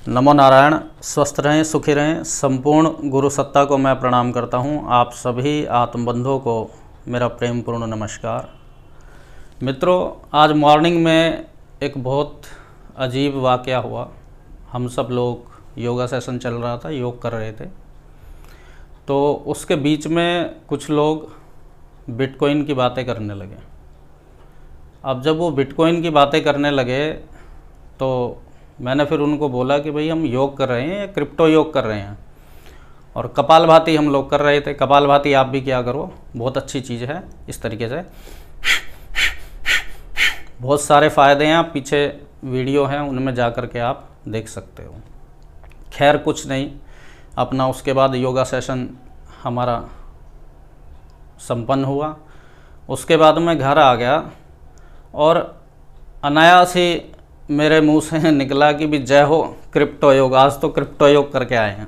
नमो नारायण। स्वस्थ रहें, सुखी रहें। संपूर्ण गुरु सत्ता को मैं प्रणाम करता हूं। आप सभी आत्मबंधुओं को मेरा प्रेमपूर्ण नमस्कार। मित्रों, आज मॉर्निंग में एक बहुत अजीब वाक़या हुआ। हम सब लोग योगा सेशन चल रहा था, योग कर रहे थे, तो उसके बीच में कुछ लोग बिटकॉइन की बातें करने लगे। अब जब वो बिटकॉइन की बातें करने लगे तो मैंने फिर उनको बोला कि भाई हम योग कर रहे हैं या क्रिप्टो योग कर रहे हैं, और कपालभाति हम लोग कर रहे थे। कपालभाति आप भी क्या करो, बहुत अच्छी चीज़ है। इस तरीके से बहुत सारे फ़ायदे हैं, पीछे वीडियो हैं, उनमें जा कर के आप देख सकते हो। खैर कुछ नहीं, अपना उसके बाद योगा सेशन हमारा संपन्न हुआ। उसके बाद मैं घर आ गया और अनायास ही मेरे मुंह से निकला कि भी जय हो क्रिप्टो योग। आज तो क्रिप्टो योग करके आए हैं।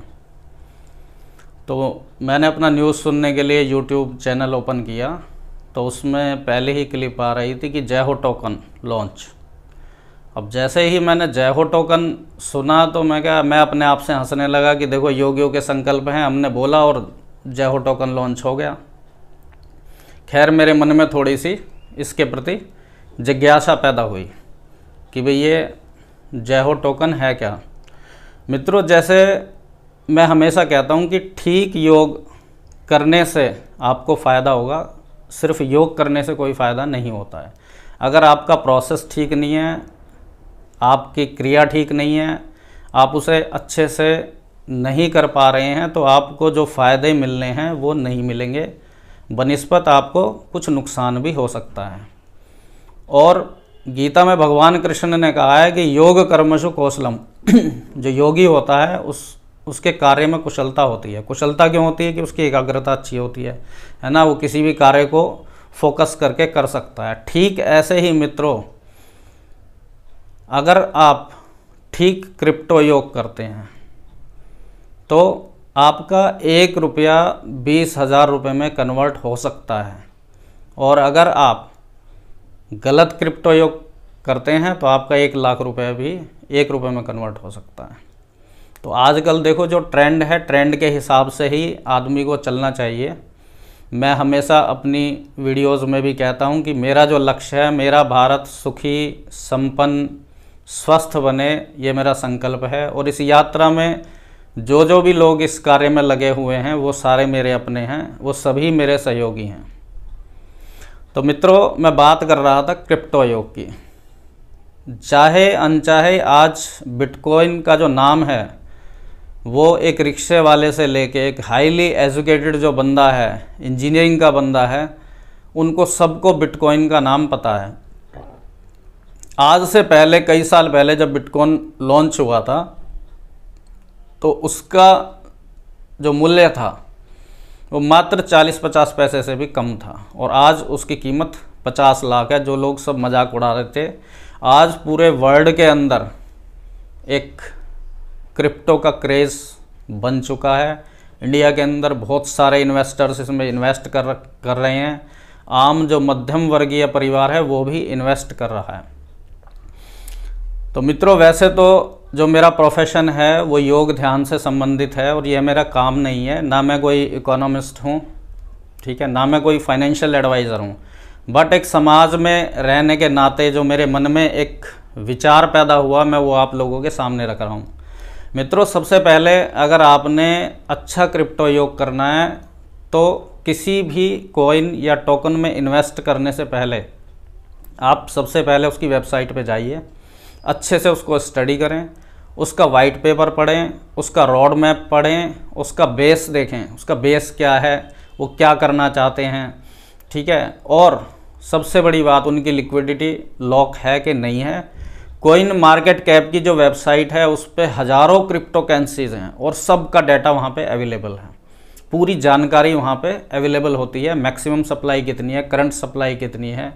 तो मैंने अपना न्यूज़ सुनने के लिए यूट्यूब चैनल ओपन किया, तो उसमें पहले ही क्लिप आ रही थी कि जय हो टोकन लॉन्च। अब जैसे ही मैंने जय हो टोकन सुना तो मैं अपने आप से हंसने लगा कि देखो योगियों के संकल्प हैं, हमने बोला और जय हो टोकन लॉन्च हो गया। खैर मेरे मन में थोड़ी सी इसके प्रति जिज्ञासा पैदा हुई कि भाई ये जय हो टोकन है क्या। मित्रों, जैसे मैं हमेशा कहता हूँ कि ठीक योग करने से आपको फ़ायदा होगा, सिर्फ योग करने से कोई फ़ायदा नहीं होता है। अगर आपका प्रोसेस ठीक नहीं है, आपकी क्रिया ठीक नहीं है, आप उसे अच्छे से नहीं कर पा रहे हैं, तो आपको जो फ़ायदे मिलने हैं वो नहीं मिलेंगे, बनिस्बत आपको कुछ नुकसान भी हो सकता है। और गीता में भगवान कृष्ण ने कहा है कि योग कर्मसु कौशलम। जो योगी होता है उसके कार्य में कुशलता होती है। कुशलता क्यों होती है? कि उसकी एकाग्रता अच्छी होती है ना, वो किसी भी कार्य को फोकस करके कर सकता है। ठीक ऐसे ही मित्रों, अगर आप ठीक क्रिप्टो योग करते हैं तो आपका 1 रुपया 20,000 रुपये में कन्वर्ट हो सकता है, और अगर आप गलत क्रिप्टो योग करते हैं तो आपका 1 लाख रुपए भी 1 रुपये में कन्वर्ट हो सकता है। तो आजकल देखो जो ट्रेंड है, ट्रेंड के हिसाब से ही आदमी को चलना चाहिए। मैं हमेशा अपनी वीडियोस में भी कहता हूं कि मेरा जो लक्ष्य है, मेरा भारत सुखी, संपन्न, स्वस्थ बने, ये मेरा संकल्प है। और इस यात्रा में जो भी लोग इस कार्य में लगे हुए हैं वो सारे मेरे अपने हैं, वो सभी मेरे सहयोगी हैं। तो मित्रों, मैं बात कर रहा था क्रिप्टो योग की। चाहे अनचाहे आज बिटकॉइन का जो नाम है वो एक रिक्शे वाले से लेके एक हाईली एजुकेटेड जो बंदा है, इंजीनियरिंग का बंदा है, उनको सबको बिटकॉइन का नाम पता है। आज से पहले, कई साल पहले जब बिटकॉइन लॉन्च हुआ था तो उसका जो मूल्य था वो मात्र 40-50 पैसे से भी कम था, और आज उसकी कीमत 50 लाख है। जो लोग सब मजाक उड़ा रहे थे, आज पूरे वर्ल्ड के अंदर एक क्रिप्टो का क्रेज़ बन चुका है। इंडिया के अंदर बहुत सारे इन्वेस्टर्स इसमें इन्वेस्ट कर रहे हैं। आम जो मध्यम वर्गीय परिवार है वो भी इन्वेस्ट कर रहा है। तो मित्रों, वैसे तो जो मेरा प्रोफेशन है वो योग ध्यान से संबंधित है, और ये मेरा काम नहीं है। ना मैं कोई इकोनॉमिस्ट हूँ, ठीक है, ना मैं कोई फाइनेंशियल एडवाइज़र हूँ, बट एक समाज में रहने के नाते जो मेरे मन में एक विचार पैदा हुआ, मैं वो आप लोगों के सामने रख रहा हूँ। मित्रों, सबसे पहले अगर आपने अच्छा क्रिप्टो योग करना है तो किसी भी कॉइन या टोकन में इन्वेस्ट करने से पहले आप सबसे पहले उसकी वेबसाइट पे जाइए, अच्छे से उसको स्टडी करें, उसका वाइट पेपर पढ़ें, उसका रोड मैप पढ़ें, उसका बेस देखें, उसका बेस क्या है, वो क्या करना चाहते हैं, ठीक है। और सबसे बड़ी बात, उनकी लिक्विडिटी लॉक है कि नहीं है। कॉइन मार्केट कैप की जो वेबसाइट है उस पर हज़ारों क्रिप्टो करेंसीज़ हैं और सबका डाटा वहाँ पे अवेलेबल है। पूरी जानकारी वहाँ पे अवेलेबल होती है। मैक्सिमम सप्लाई कितनी है, करंट सप्लाई कितनी है,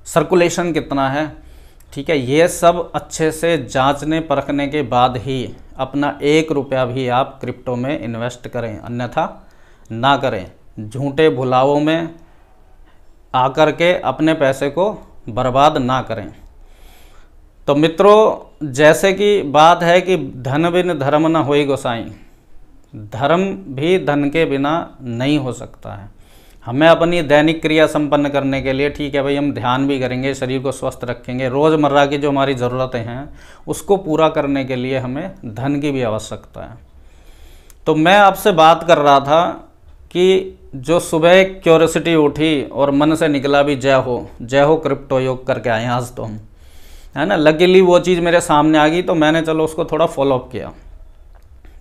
सर्कुलेशन कितना है, ठीक है। ये सब अच्छे से जांचने परखने के बाद ही अपना 1 रुपया भी आप क्रिप्टो में इन्वेस्ट करें, अन्यथा ना करें। झूठे भुलावों में आकर के अपने पैसे को बर्बाद ना करें। तो मित्रों, जैसे कि बात है कि धन बिन धर्म न होई गोसाई, धर्म भी धन के बिना नहीं हो सकता है। हमें अपनी दैनिक क्रिया संपन्न करने के लिए, ठीक है भाई, हम ध्यान भी करेंगे, शरीर को स्वस्थ रखेंगे, रोज़मर्रा की जो हमारी ज़रूरतें हैं उसको पूरा करने के लिए हमें धन की भी आवश्यकता है। तो मैं आपसे बात कर रहा था कि जो सुबह क्यूरियोसिटी उठी और मन से निकला भी जय हो क्रिप्टो योग करके आए आज तो हम, है ना। लकीली वो चीज़ मेरे सामने आ गई तो मैंने चलो उसको थोड़ा फॉलोअप किया।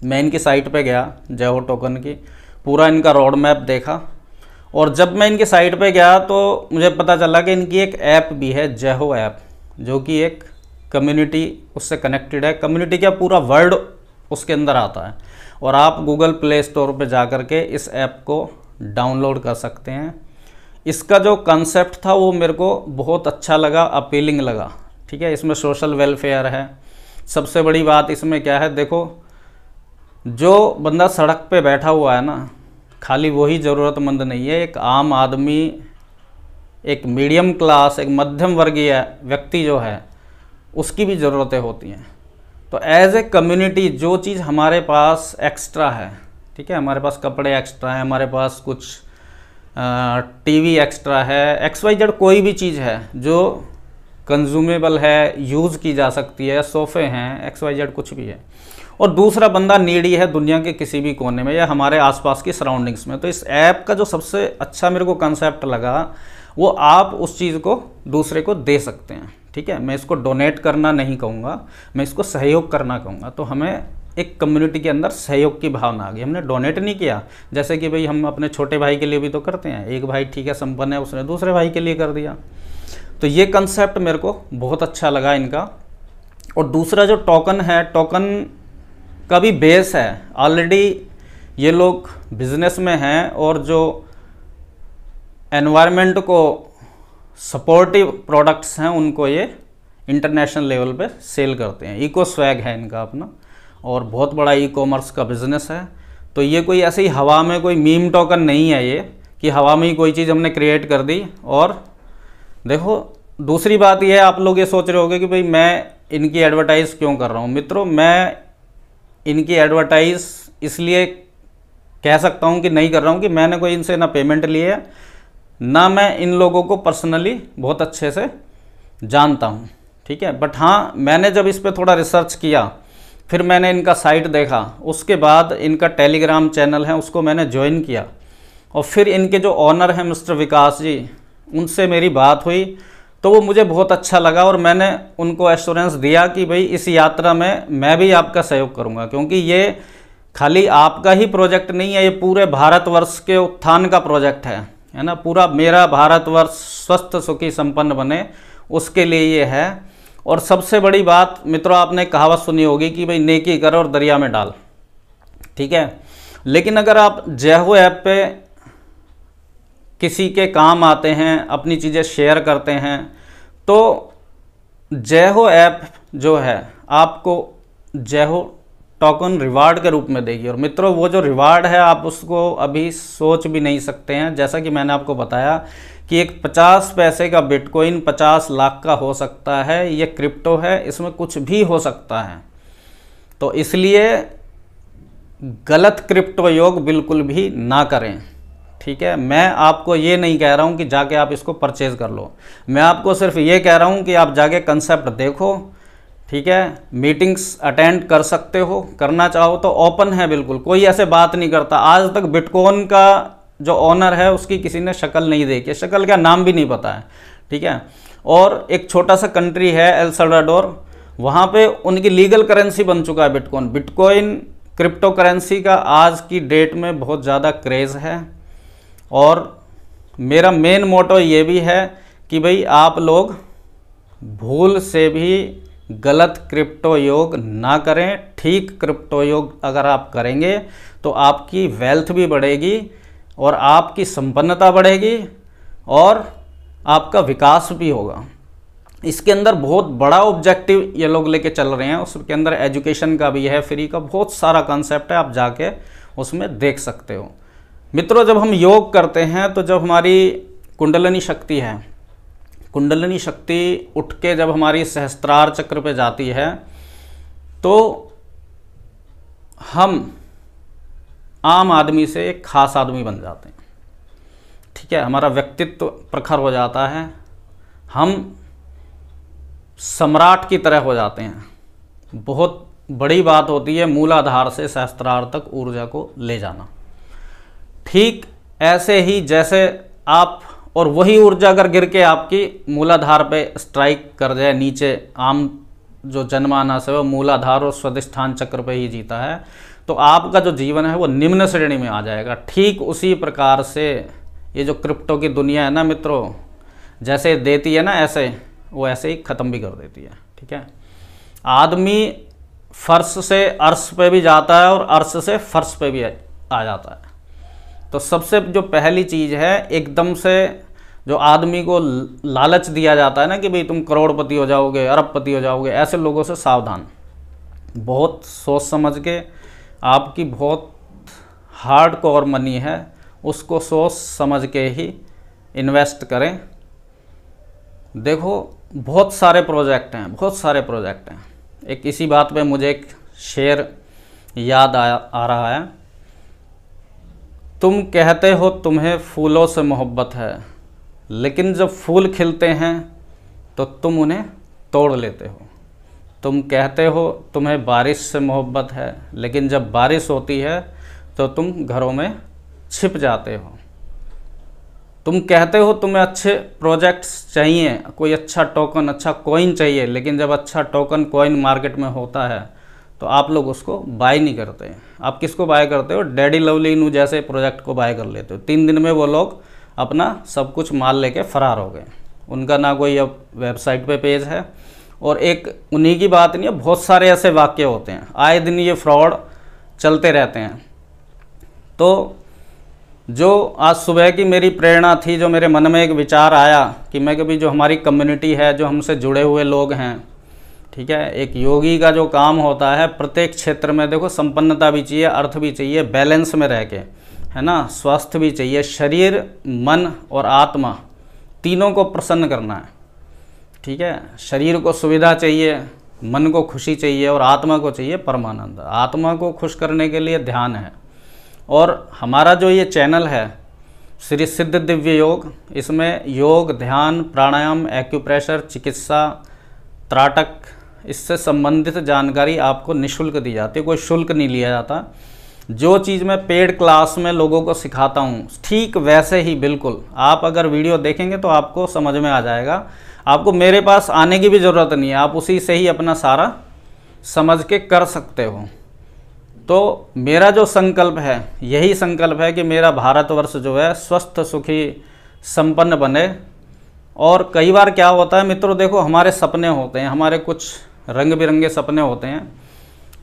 मैं इनकी साइट पे गया, जय हो टोकन की, पूरा इनका रोड मैप देखा, और जब मैं इनकी साइट पे गया तो मुझे पता चला कि इनकी एक ऐप भी है, जय हो ऐप, जो कि एक कम्युनिटी उससे कनेक्टेड है। कम्युनिटी का पूरा वर्ड उसके अंदर आता है, और आप गूगल प्ले स्टोर पे जा कर के इस ऐप को डाउनलोड कर सकते हैं। इसका जो कंसेप्ट था वो मेरे को बहुत अच्छा लगा, अपीलिंग लगा, ठीक है। इसमें सोशल वेलफेयर है। सबसे बड़ी बात इसमें क्या है, देखो, जो बंदा सड़क पे बैठा हुआ है ना, खाली वही ज़रूरतमंद नहीं है, एक आम आदमी, एक मीडियम क्लास, एक मध्यम वर्गीय व्यक्ति जो है उसकी भी ज़रूरतें होती हैं। तो एज ए कम्युनिटी जो चीज़ हमारे पास एक्स्ट्रा है, ठीक है, हमारे पास कपड़े एक्स्ट्रा हैं, हमारे पास कुछ टीवी एक्स्ट्रा है, XYZ कोई भी चीज़ है जो कंज्यूमेबल है, यूज़ की जा सकती है, सोफ़े हैं, XYZ कुछ भी है, और दूसरा बंदा नीडी है दुनिया के किसी भी कोने में या हमारे आसपास की सराउंडिंग्स में, तो इस ऐप का जो सबसे अच्छा मेरे को कंसेप्ट लगा वो आप उस चीज़ को दूसरे को दे सकते हैं, ठीक है। मैं इसको डोनेट करना नहीं कहूँगा, मैं इसको सहयोग करना कहूँगा। तो हमें एक कम्युनिटी के अंदर सहयोग की भावना आ गई। हमने डोनेट नहीं किया, जैसे कि भाई हम अपने छोटे भाई के लिए भी तो करते हैं, एक भाई ठीक है संपन्न है, उसने दूसरे भाई के लिए कर दिया। तो ये कंसेप्ट मेरे को बहुत अच्छा लगा इनका। और दूसरा जो टोकन है, टोकन का भी बेस है, ऑलरेडी ये लोग बिजनेस में हैं और जो एनवायरनमेंट को सपोर्टिव प्रोडक्ट्स हैं उनको ये इंटरनेशनल लेवल पे सेल करते हैं। इको स्वैग है इनका अपना, और बहुत बड़ा ई कॉमर्स का बिज़नेस है। तो ये कोई ऐसे ही हवा में कोई मीम टोकन नहीं है ये, कि हवा में ही कोई चीज़ हमने क्रिएट कर दी। और देखो, दूसरी बात ये है, आप लोग ये सोच रहे होंगे कि भाई मैं इनकी एडवर्टाइज़ क्यों कर रहा हूँ। मित्रों, मैं इनकी एडवर्टाइज़ इसलिए कह सकता हूँ कि नहीं कर रहा हूँ कि मैंने कोई इनसे ना पेमेंट ली है, ना मैं इन लोगों को पर्सनली बहुत अच्छे से जानता हूँ, ठीक है। बट हाँ, मैंने जब इस पर थोड़ा रिसर्च किया, फिर मैंने इनका साइट देखा, उसके बाद इनका टेलीग्राम चैनल है उसको मैंने ज्वाइन किया, और फिर इनके जो ऑनर हैं मिस्टर विकास जी, उनसे मेरी बात हुई तो वो मुझे बहुत अच्छा लगा, और मैंने उनको एश्योरेंस दिया कि भाई इस यात्रा में मैं भी आपका सहयोग करूंगा, क्योंकि ये खाली आपका ही प्रोजेक्ट नहीं है, ये पूरे भारतवर्ष के उत्थान का प्रोजेक्ट है ना। पूरा मेरा भारतवर्ष स्वस्थ सुखी संपन्न बने, उसके लिए ये है। और सबसे बड़ी बात मित्रों, आपने कहावत सुनी होगी कि भाई नेकी कर और दरिया में डाल, ठीक है। लेकिन अगर आप जय हो ऐप पे किसी के काम आते हैं, अपनी चीज़ें शेयर करते हैं, तो जय हो ऐप जो है आपको जय हो टोकन रिवार्ड के रूप में देगी। और मित्रों, वो जो रिवार्ड है आप उसको अभी सोच भी नहीं सकते हैं। जैसा कि मैंने आपको बताया कि एक 50 पैसे का बिटकॉइन 50 लाख का हो सकता है। ये क्रिप्टो है, इसमें कुछ भी हो सकता है। तो इसलिए गलत क्रिप्टो योग बिल्कुल भी ना करें, ठीक है। मैं आपको ये नहीं कह रहा हूँ कि जाके आप इसको परचेज़ कर लो, मैं आपको सिर्फ ये कह रहा हूँ कि आप जाके कंसेप्ट देखो, ठीक है। मीटिंग्स अटेंड कर सकते हो, करना चाहो तो ओपन है बिल्कुल, कोई ऐसे बात नहीं करता। आज तक बिटकॉइन का जो ओनर है उसकी किसी ने शक्ल नहीं देखी, शक्ल का नाम भी नहीं पता है, ठीक है। और एक छोटा सा कंट्री है एल सल्वाडोर, वहाँ पे उनकी लीगल करेंसी बन चुका है बिटकॉइन। बिटकॉइन क्रिप्टो करेंसी का आज की डेट में बहुत ज़्यादा क्रेज़ है। और मेरा मेन मोटो ये भी है कि भाई आप लोग भूल से भी गलत क्रिप्टो योग ना करें। ठीक क्रिप्टो योग अगर आप करेंगे तो आपकी वेल्थ भी बढ़ेगी और आपकी संपन्नता बढ़ेगी और आपका विकास भी होगा। इसके अंदर बहुत बड़ा ऑब्जेक्टिव ये लोग लेके चल रहे हैं, उसके अंदर एजुकेशन का भी है, फ्री का बहुत सारा कंसेप्ट है, आप जाके उसमें देख सकते हो। मित्रों, जब हम योग करते हैं तो जब हमारी कुंडलिनी शक्ति है, कुंडलिनी शक्ति उठ के जब हमारी सहस्त्रार चक्र पे जाती है तो हम आम आदमी से एक खास आदमी बन जाते हैं। ठीक है, हमारा व्यक्तित्व प्रखर हो जाता है, हम सम्राट की तरह हो जाते हैं। बहुत बड़ी बात होती है मूलाधार से सहस्त्रार तक ऊर्जा को ले जाना। ठीक ऐसे ही जैसे आप, और वही ऊर्जा अगर गिर के आपकी मूलाधार पे स्ट्राइक कर जाए नीचे, आम जो जनमानस है वो मूलाधार और स्वादिष्ठान चक्र पे ही जीता है, तो आपका जो जीवन है वो निम्न श्रेणी में आ जाएगा। ठीक उसी प्रकार से ये जो क्रिप्टो की दुनिया है ना मित्रों, जैसे देती है ना ऐसे, वो ऐसे ही ख़त्म भी कर देती है। ठीक है, आदमी फर्श से अर्श पे भी जाता है और अर्श से फर्श पे भी आ जाता है। तो सबसे जो पहली चीज़ है, एकदम से जो आदमी को लालच दिया जाता है ना कि भाई तुम करोड़पति हो जाओगे, अरबपति हो जाओगे, ऐसे लोगों से सावधान। बहुत सोच समझ के, आपकी बहुत हार्ड कोर मनी है उसको सोच समझ के ही इन्वेस्ट करें। देखो बहुत सारे प्रोजेक्ट हैं, बहुत सारे प्रोजेक्ट हैं। एक इसी बात पे मुझे एक शेर याद आ रहा है, तुम कहते हो तुम्हें फूलों से मोहब्बत है, लेकिन जब फूल खिलते हैं तो तुम उन्हें तोड़ लेते हो। तुम कहते हो तुम्हें बारिश से मोहब्बत है, लेकिन जब बारिश होती है तो तुम घरों में छिप जाते हो। तुम कहते हो तुम्हें अच्छे प्रोजेक्ट्स चाहिए, कोई अच्छा टोकन, अच्छा कॉइन चाहिए, लेकिन जब अच्छा टोकन कॉइन मार्केट में होता है तो आप लोग उसको बाय नहीं करते। आप किसको बाय करते हो? डैडी लवली जैसे प्रोजेक्ट को बाय कर लेते हो। 3 दिन में वो लोग अपना सब कुछ माल लेके फरार हो गए। उनका ना कोई अब वेबसाइट पे पेज है, और एक उन्हीं की बात नहीं है, बहुत सारे ऐसे वाक्य होते हैं, आए दिन ये फ्रॉड चलते रहते हैं। तो जो आज सुबह की मेरी प्रेरणा थी, जो मेरे मन में एक विचार आया कि मैं कभी जो हमारी कम्युनिटी है, जो हमसे जुड़े हुए लोग हैं, ठीक है, एक योगी का जो काम होता है प्रत्येक क्षेत्र में, देखो संपन्नता भी चाहिए, अर्थ भी चाहिए, बैलेंस में रह के, है ना, स्वास्थ्य भी चाहिए, शरीर, मन और आत्मा तीनों को प्रसन्न करना है। ठीक है, शरीर को सुविधा चाहिए, मन को खुशी चाहिए और आत्मा को चाहिए परमानंद। आत्मा को खुश करने के लिए ध्यान है। और हमारा जो ये चैनल है श्री सिद्ध दिव्य योग, इसमें योग, ध्यान, प्राणायाम, एक्यूप्रेशर, चिकित्सा, त्राटक, इससे संबंधित जानकारी आपको निःशुल्क दी जाती है, कोई शुल्क नहीं लिया जाता। जो चीज़ मैं पेड क्लास में लोगों को सिखाता हूँ, ठीक वैसे ही बिल्कुल आप अगर वीडियो देखेंगे तो आपको समझ में आ जाएगा। आपको मेरे पास आने की भी ज़रूरत नहीं है, आप उसी से ही अपना सारा समझ के कर सकते हो। तो मेरा जो संकल्प है, यही संकल्प है कि मेरा भारतवर्ष जो है स्वस्थ, सुखी, संपन्न बने। और कई बार क्या होता है मित्रों, देखो हमारे सपने होते हैं, हमारे कुछ रंग बिरंगे सपने होते हैं।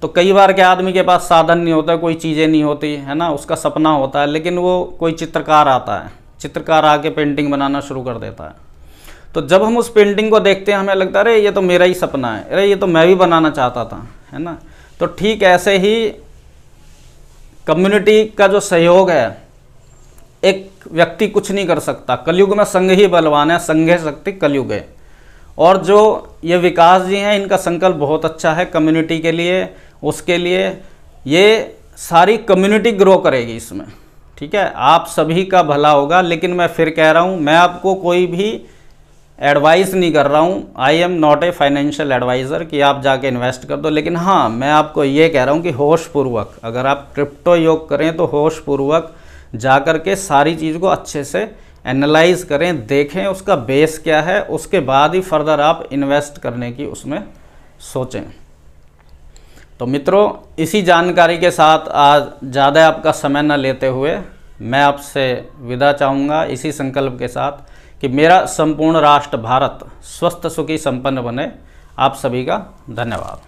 तो कई बार क्या, आदमी के पास साधन नहीं होता, कोई चीज़ें नहीं होती है ना, उसका सपना होता है, लेकिन वो कोई चित्रकार आता है, चित्रकार आके पेंटिंग बनाना शुरू कर देता है। तो जब हम उस पेंटिंग को देखते हैं हमें लगता है अरे ये तो मेरा ही सपना है, अरे ये तो मैं भी बनाना चाहता था, है ना। तो ठीक ऐसे ही कम्युनिटी का जो सहयोग है, एक व्यक्ति कुछ नहीं कर सकता। कलयुग में संघ ही बलवान है, संघे शक्ति कलयुग है। और जो ये विकास जी हैं, इनका संकल्प बहुत अच्छा है कम्युनिटी के लिए, उसके लिए ये सारी कम्युनिटी ग्रो करेगी इसमें। ठीक है, आप सभी का भला होगा। लेकिन मैं फिर कह रहा हूँ, मैं आपको कोई भी एडवाइस नहीं कर रहा हूँ, I am not a financial adviser कि आप जाके इन्वेस्ट कर दो। लेकिन हाँ, मैं आपको ये कह रहा हूँ कि होशपूर्वक अगर आप क्रिप्टो योग करें तो होशपूर्वक जा कर के सारी चीज़ को अच्छे से एनालाइज करें, देखें उसका बेस क्या है, उसके बाद ही फर्दर आप इन्वेस्ट करने की उसमें सोचें। तो मित्रों, इसी जानकारी के साथ आज ज़्यादा आपका समय न लेते हुए मैं आपसे विदा चाहूँगा, इसी संकल्प के साथ कि मेरा संपूर्ण राष्ट्र भारत स्वस्थ, सुखी, संपन्न बने। आप सभी का धन्यवाद।